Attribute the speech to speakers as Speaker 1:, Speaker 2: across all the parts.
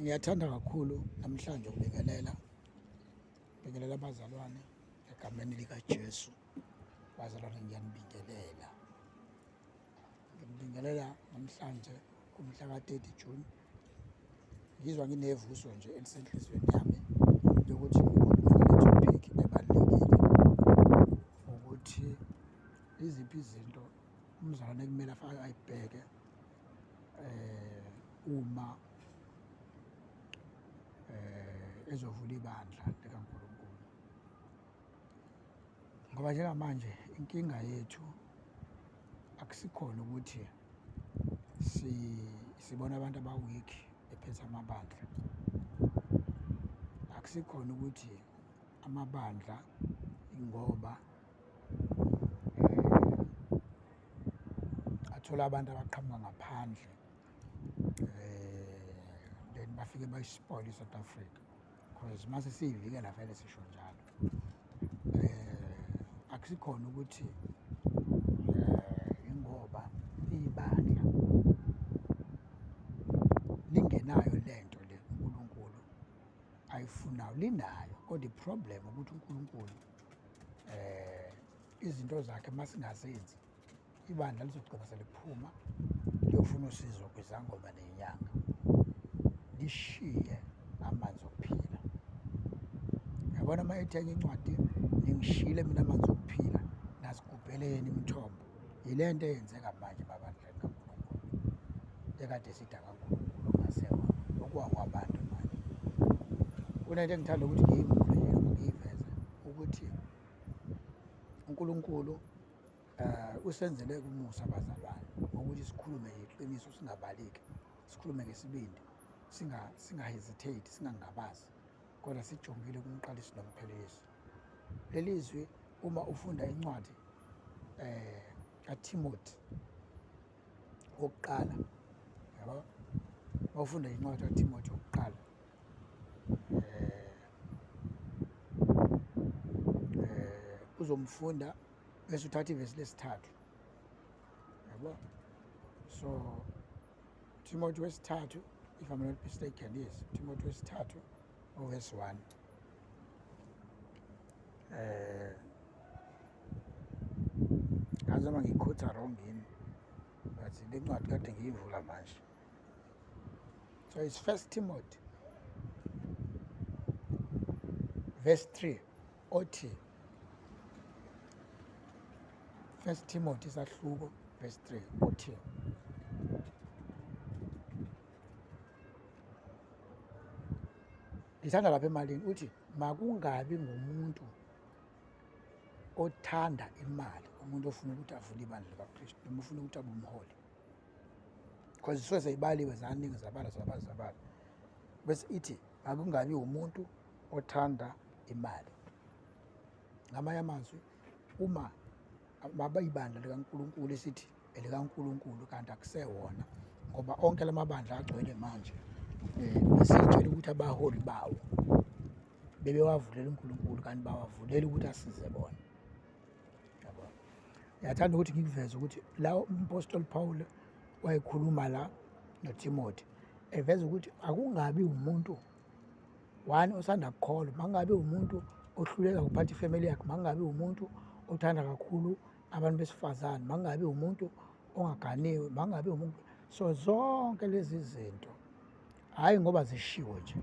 Speaker 1: Ngiyathanda kakhulu namhlanje ukubingelela abazalwane egameni likaJesu. Bazalwane, ngiyanibingelela. Ngibingelela namhlanje kumhla ka-30 June. Ngizwa nginevuso nje elisenhliziyweni yami yokuthi ngikhulume ngale topic ebalulekile ukuthi iziphi izinto umzalwane kumele afake ayibheke uma ezovula ibandla likaNkulunkulu. Ngoba njengamanje inkinga yethu akusikhona ukuthi sibona abantu aba-weak bephethe amabandla. Akusikhona ukuthi amabandla ingoba athola abantu abaqhamuka ngaphandle then bafike bayispoil i-South Africa, because mase siyivikela vele sisho njalo. Akusikhona ukuthi ingoba ibandla lingenayo lento le uNkulunkulu ayifunayo, linayo, kodwa i-problem ukuthi uNkulunkulu izinto zakhe masingazenzi ibandla lizogcina seliphuma liyofuna usizo kwizangoma nenyanga, lishiye amanzi okuphila. Yabona uma ethenye incwadi, ningishiyile mina amanzi okuphila, nasigubhele yena imithombo. Yile nto eyenzeka manje emabandleni kaNkulunkulu, ekade sithi akaNkulunkulu ongasekho, okwakwabantu manje. Kunento engithanda ukuthi ngiyivule noma ngiyiveze ukuthi uNkulunkulu usenzele umusa abazalwane ukuthi sikhulume iqiniso, singabaleki, sikhulume ngesibindi, singa-hesitate, singangabazi, kodwa sijongile kumqalisi nomphelelisi. Leli zwi uma ufunda incwadi kaTimothy wokuqala, yabo, uma ufunda incwadi kaTimothy wokuqala uzomfunda bese uthatha ivesi lesithathu, yabo. So Timothy wesithathu, if I'm not mistaken, yes, Timothy wesithathu verse 1. Ngazi noma ngiyikhotha wrong yini, but le ncwadi kade ngiyivula manje. So it's 1 Timothy verse 3 othi, 1 Timothy isahluko verse 3 othi, ngithanda lapha emalini uthi makungabi ngumuntu othanda imali, umuntu ofuna ukuthi avule ibandla likaKristu noma ufuna ukuthi abe umholi, because zisuke seyibaliwe zaningi zabala. Bese ithi makungabi umuntu othanda imali. Ngamanye amazwi, uma baba ibandla likaNkulunkulu esithi elikaNkulunkulu kanti akusewona, ngoba onke lamabandla agcwele manje besitshela ukuthi abaholi bawo bebewavulela uNkulunkulu kanti bawavulela ukuthi asize bona. Yabo, ngiyathanda ukuthi ngikuveze ukuthi la umpostoli Paul wayekhuluma la noTimothy, eveza ukuthi akungabi umuntu one osanda kukholwa, makungabi umuntu ohluleka ukuphatha ifamily yakhe, makungabi umuntu othanda kakhulu abantu besifazane, makungabi umuntu ongaganiwe, makungabi umuntu. So zonke lezi zinto hhayi ngoba zishiwo nje,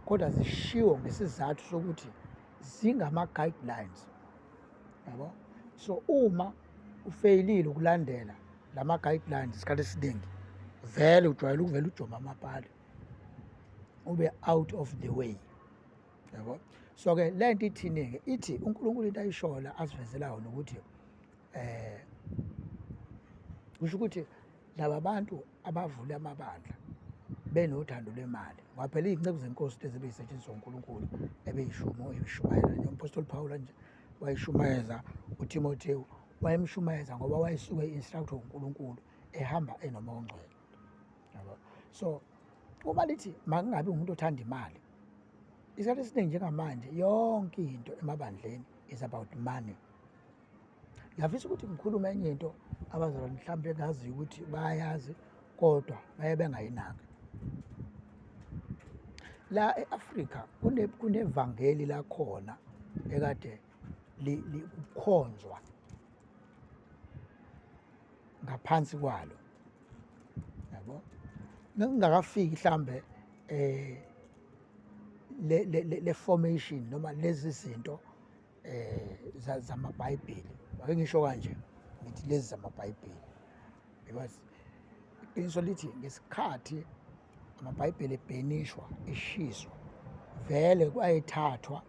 Speaker 1: kodwa zishiwo ngesizathu sokuthi zingama-guidelines, yabo. So uma ufeyilile ukulandela lama-guidelines isikhathi esiningi vele ujwayele ukuvela ujoma amapali, ube out of the way, yabo. So-ke le nto ithini-ke, ithi uNkulunkulu into ayishoyo asivezela yona ukuthi kusho ukuthi laba bantu abavule amabandla benothando lwemali, ngoba phela iy'nceku zenkosi lezi ebeyisetshenziswa uNkulunkulu ebeyishumayela nje. Umpostoli Paul nje wayishumayeza uTimothewu, wayemshumayeza ngoba wayesuke i-instructor uNkulunkulu ehamba enomoya ongcwele, yabo. So uma lithi makungabi umuntu othanda imali, isikhathi esiningi njengamanje yonke into emabandleni is about money. Ngiyafisa ukuthi ngikhulume enye into abazalwane mhlawumbe engaziyo ukuthi bayayazi kodwa baye bengayinaki. la e-Afrika kunevangeli lakhona ekade kukhonzwa ngaphansi kwalo, yabo. Ngingakafiki mhlambe le formation noma lezi zinto zamabhayibheli, ake ngisho kanje, ngithi lezi zamabhayibheli, because iqiniso lithi ngesikhathi amabhayibheli ebhenishwa eshiswa, vele kwayethathwa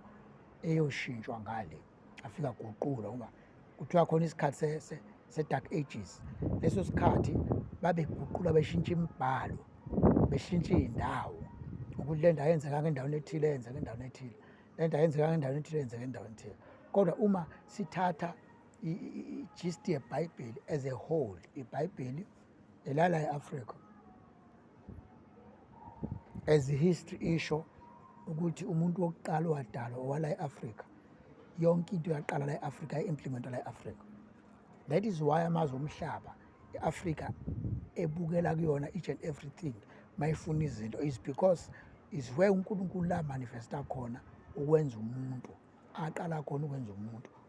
Speaker 1: eyoshintshwa ngale, afika guqulwa ngoba kuthiwa khona isikhathi se-dark ages. Leso sikhathi babeguqula beshintsha imibhalo, beshintsha iy'ndawo, ukuthi le ndawo yenzeka endaweni ethile, yenzeka endaweni ethile, le ndawo yenzeka endaweni ethile, yenzeka endaweni ethile. Kodwa uma sithatha i-gist yebhayibheli as a whole, ibhayibheli elala e-Afrika, as history isho ukuthi umuntu wokuqala owadalwa owala e-Afrika, yonke into yaqala la e-Afrika ya-implementwa la e-Afrika. That is why amazwe omhlaba i-Afrika ebukela kuyona each and everything mayifuna izinto, is because is where uNkulunkulu la manifesta khona ukwenza umuntu, aqala khona ukwenza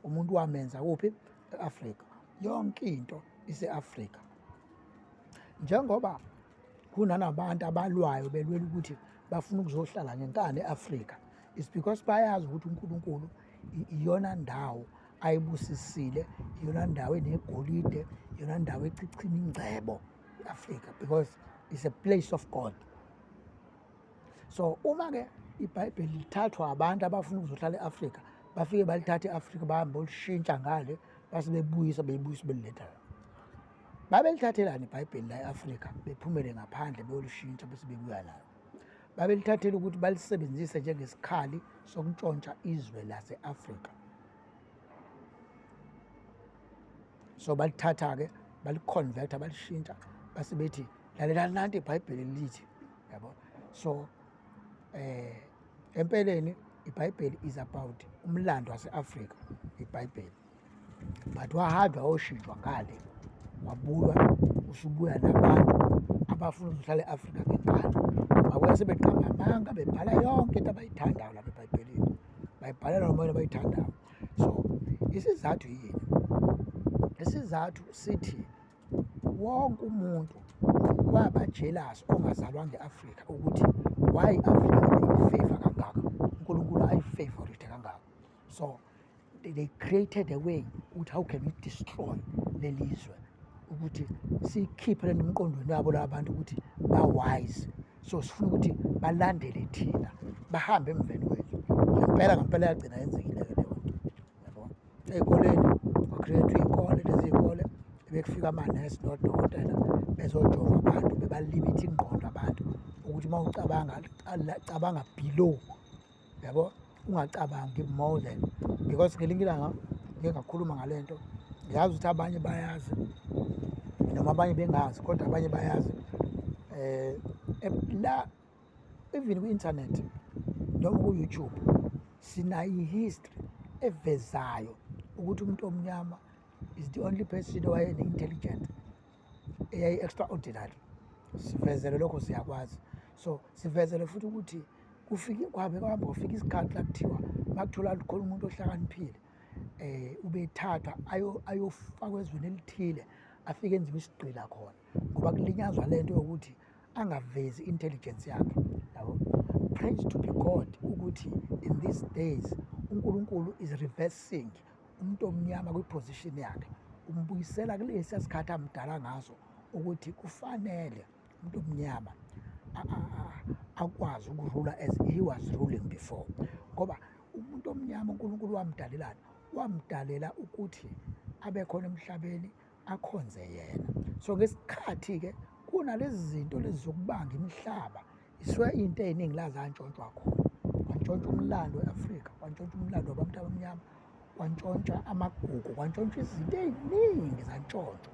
Speaker 1: umuntu wamenza kuphi? E-Afrika. Yonke into ise-Afrika. Njengoba kunanabantu abalwayo belwela ukuthi bafuna ukuzohlala ngenkani e-Afrika, is because bayazi ukuthi uNkulunkulu iyona ndawo ayibusisile, iyona ndawo enegolide, iyona ndawo ecichima ingcebo e-Afrika, because it's a place of God. So uma-ke ibhayibheli lithathwa abantu abafuna ukuzohlala e-Afrika, bafike balithatha e-Afrika bahambe bolishintsha ngale, base bebuyisa beliletha. Babelithathelani ibhayibheli la e-Afrika, bephumele ngaphandle beyolishintsha bese bebuya nalo. Babelithathela ukuthi balisebenzise njengesikhali sokuntshontsha izwe lase-Afrika. So balithatha-ke, baliconverta, balishintsha, base bethi lalelani nanti ibhayibheli lithi, yabo. So empeleni ibhayibheli is about umlando wase-Afrika, ibhayibheli, but wahanjwa oshintshwa ngale, wabuya usubuya nabantu abafuna ukuhlala e-Afrika ngenkani, bakwazi sebeqamba amanga bebhala yonke into abayithandayo lapha ebhayibhelini, bayibhalela nomoya abayithandayo. So isizathu yini? Isizathu sithi wonke umuntu waba jealous ongazalwanga e-Afrika ukuthi why i-Afrika ibe-favor kangaka, uNkulunkulu ayi-favorite kangaka. So they created a way ukuthi how can we destroy leli zwe, ukuthi sikhiphe lento emqondweni yabo laba bantu ukuthi ba-wise. So sifuna ukuthi balandele thina, bahambe emveni kwethu. Ngempela yagcina yenzekile-ke leyo nto, yabona. Ey'koleni kwakhriyethwa iy'kole, lezi y'kole bekufika amanesi nodokotela bezojova abantu, bebalimithi ingqondo abantu ukuthi uma ucabanga cabanga below, yabo, ungacabangi more than, because ngelinye ilanga ngike ngakhuluma ngale nto, ngiyazi ukuthi abanye bayazi noma abanye bengazi, kodwa abanye bayazi. La even kwi-internet noma ku-YouTube sinayo i-history evezayo ukuthi umuntu omnyama is the only person owayene-intelligent, eyayi-extraordinary. Sivezele lokho, siyakwazi. So sivezele futhi ukuthi kuhamba kwafika isikhathi la kuthiwa bakuthola khona umuntu ohlakaniphile, ubethathwa ayofakwa ezweni elithile, afike enziwe isigqila khona, ngoba kulinyazwa lento yokuthi angavezi intelligence yakhe, yabo. Praise to be God ukuthi in these days uNkulunkulu is reversing umuntu omnyama kwi-position yakhe, umbuyisela kulesiya sikhathi amdala ngaso, ukuthi kufanele umuntu omnyama akwazi ukurula as he was ruling before. Ngoba umuntu omnyama uNkulunkulu wamdalelani? Wamdalela ukuthi abe khona emhlabeni akhonze yena. So ngesikhathi-ke kunalezi zinto lezi zokubanga imihlaba, iswe into ey'ningi la zantshontshwa khona, kwantshontsha umlando we-Afrika, kwantshontsha umlando wabantu abamnyama, kwantshontsha amagugu, kwantshontsha izinto ey'ningi zantshontsho.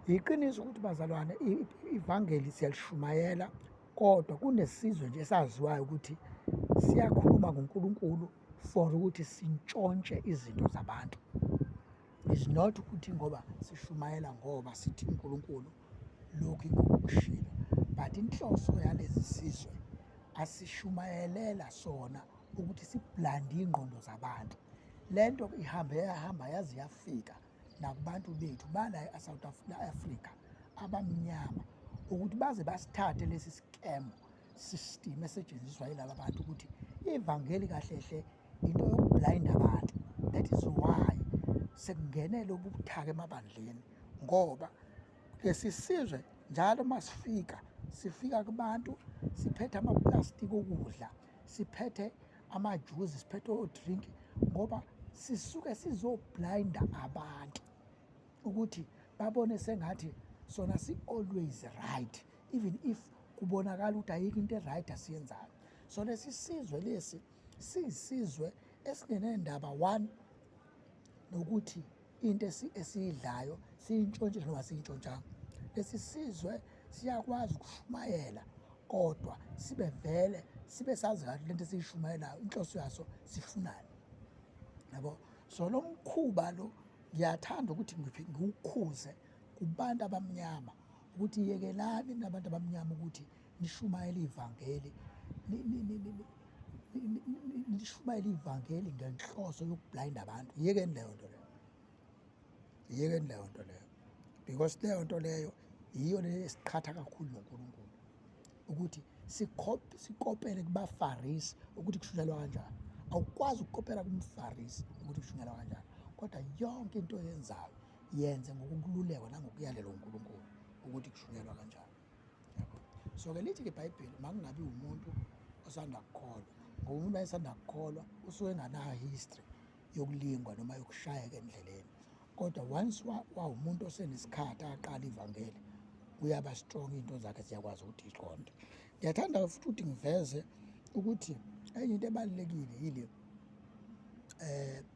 Speaker 1: Iqiniso ukuthi bazalwane, ivangeli siyalishumayela, kodwa kunesizwe nje esaziwayo ukuthi siyakhuluma ngoNkulunkulu for ukuthi sintshontshe izinto zabantu. Is not ukuthi ngoba sishumayela ngoba sithi uNkulunkulu lokhu ngokushilo, but inhloso yalezi sizwe asishumayelela sona ukuthi siblande iy'ngqondo zabantu. Le nto yahamba yaze yafika nakubantu bethu bala e-South Africa abamnyama ukuthi baze basithathe lesi scam system esetshenziswa yilaba bantu ukuthi ivangeli kahle hle into yokublayinda abantu. That is why sekungenele ubuthaka emabandleni, ngoba lesi sizwe njalo masifika sifika kubantu siphethe amaplastiki okudla, siphethe amajuice, siphethe odrink, ngoba sisuke sizoblayinda abantu ukuthi babone sengathi sona si-always right, even if kubonakala ukuthi ayikho into e-right asiyenzayo. So lesi sizwe lesi siyisizwe esingenendaba one nokuthi into esiyidlayo siyintshontshile noma siyintshontshanga. Lesi sizwe siyakwazi ukushumayela kodwa sibe sazi kahle lento esiyishumayelayo inhloso yaso sifunani, yabo. So lo mkhuba lo ngiyathanda ukuthi ngiwukhuze kubantu abamnyama ukuthi yekelani nabantu abamnyama ukuthi nishumayele ivangeli, nishumayele ivangeli ngenhloso yokublayinda abantu. Yekeni leyo nto leyo, yekeni leyo nto leyo, because leyo nto leyo yiyo le esiqhatha kakhulu noNkulunkulu, ukuthi sikopele kubaFarisi ukuthi kushunyelwa kanjani. Awukwazi ukukopela kumFarisi ukuthi kushunyelwa kanjani, kodwa yonke into oyenzayo yenze ngokululekwa nangokuyalelwa uNkulunkulu ukuthi kushunyelwa kanjani. So-ke lithi-ke iBhayibheli makungabi umuntu osanda kukholwa, ngoba umuntu ayesanda kukholwa usuke enganayo history yokulingwa noma yokushayeka endleleni, kodwa once wawumuntu osenesikhathi aqala ivangeli uyaba strong, into zakhe ziyakwazi ukuthi iqonde. Ngiyathanda futhi ukuthi ngiveze ukuthi enye into ebalulekile yile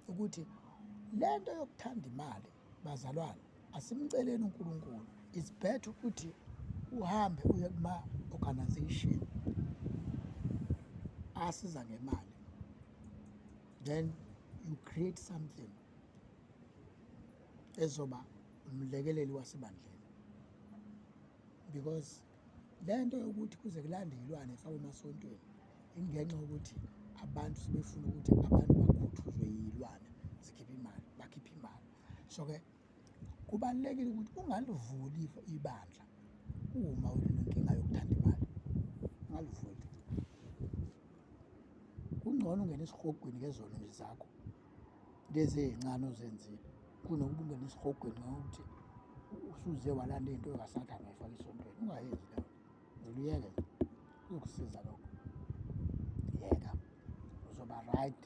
Speaker 1: ukuthi le nto yokuthanda imali, bazalwane, asimceleni uNkulunkulu. It's better ukuthi uhambe uye kuma-organization asiza ngemali, then you create something ezoba umlekeleli wasebandleni, because le nto yokuthi kuze kulande iy'lwane efakwe emasontweni ingenxa yokuthi abantu sebefuna ukuthi abantu bakhuthuzwe iy'lwane zikhiphe imali, bakhiphe imali. So-ke kubalulekile ukuthi ungalivuli ibandla uma unenkinga yokuthanda imali, ungalivuli. Kungcono ungene esihogweni ngezolo nje zakho lezi ey'ncane ozenzile kunokuba ungene esihogweni ngokuthi usuze walanda into yokaSathane wayifaka esontweni. Ungayenzi leyo, uyeke nje, kuzokusiza lokho. Yeka, uzoba right,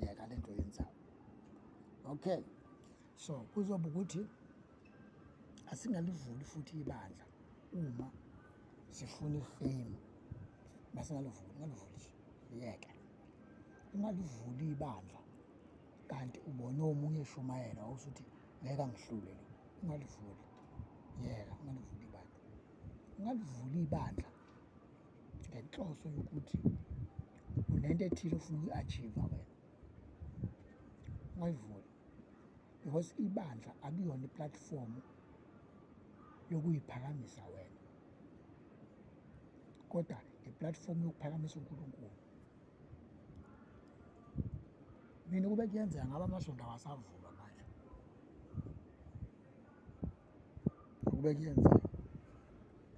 Speaker 1: yeka le nto oyenzayo. Okay, so kuzoba ukuthi asingalivuli futhi ibandla uma sifuna ifame, masingalivuli, ungalivuli nje, yeka. Ungalivuli ibandla kanti ubone omunye eshumayela wawusuthi ngeke angihlule lo, ungalivuli, yeka, ungalivuli ibandla. Ungalivuli ibandla ngenhloso yokuthi unento ethile ofuna uyi-achieve wena, ungalivuli, because ibandla akuyona iplatform yokuyiphakamisa wena, kodwa iplatform yokuphakamisa uNkulunkulu. Mina kube kuyenzeka ngabe amasonto awasavulwa manje, kube kuyenzeka,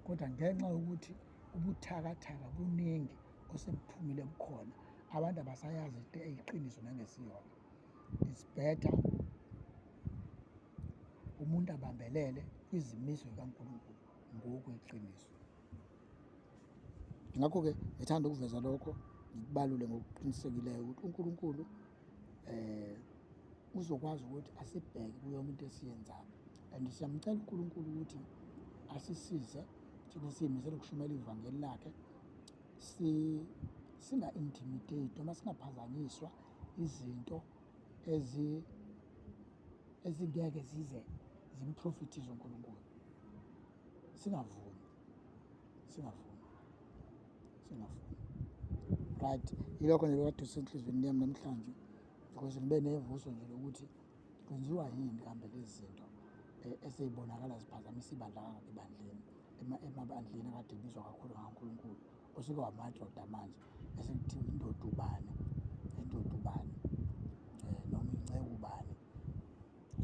Speaker 1: kodwa ngenxa yokuthi ubuthakathaka buningi osebuphumile bukhona, abantu abasayazi eyiqiniso nangesiyona. It's better umuntu abambelele kwizimiso zikaNkulunkulu ngokweqiniso. Ngakho-ke ngithanda ukuveza lokho, ngikubalule ngokuqinisekileyo ukuthi uNkulunkulu uzokwazi ukuthi asibheke kuyo into esiyenzayo, and siyamcela uNkulunkulu ukuthi asisize thina siyimisele ukushumayela ivangeli lakhe, singa-intimidate noma singaphazanyiswa izinto ezingeke zize zimprofithise uNkulunkulu. Singavumi. Right, yilokho nje bekade kusenhlizweni yami namhlanje, because ngibe nevuso nje lokuthi kwenziwa yini kambe lezi zinto esey'bonakala ziphazamisa ibandla kangaka emabandleni akade ebizwa kakhulu ngaNkulunkulu, usuke wamadoda manje bese kuthiwa indoda ubani, noma inceke ubani.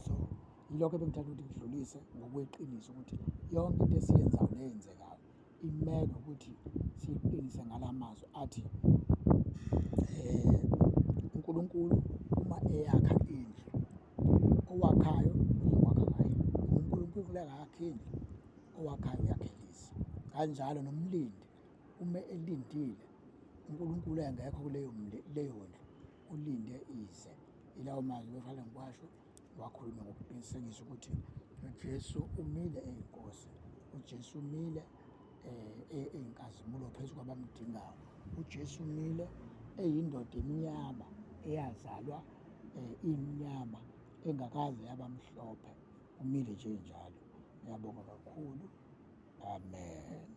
Speaker 1: So yilokho ebengithanda ukuthi ngidlulise ngokweqiniso ukuthi yonke into esiyenzayo neyenzekayo imele ukuthi siyiqinise ngala mazwi athi uNkulunkulu uma eyakha indlu, owakhayo uyokwakha kahle. uNkulunkulu akakha indlu, owakhayo uyakhelisa. Kanjalo nomlindi uma elindile, uNkulunkulu engekho kuleyo ndlu, ulinde ize. Ilawo mazwi befanele ngikwasho, wakhuluma ngokuqinisekisa ukuthi uJesu umile eyinkosi, uJesu umile eyinkazimulo phezu kwabamdingayo, uJesu umile eyindoda emnyama eyazalwa imnyama engakaze yaba mhlophe, umile nje njalo. Ngiyabonga kakhulu, amen.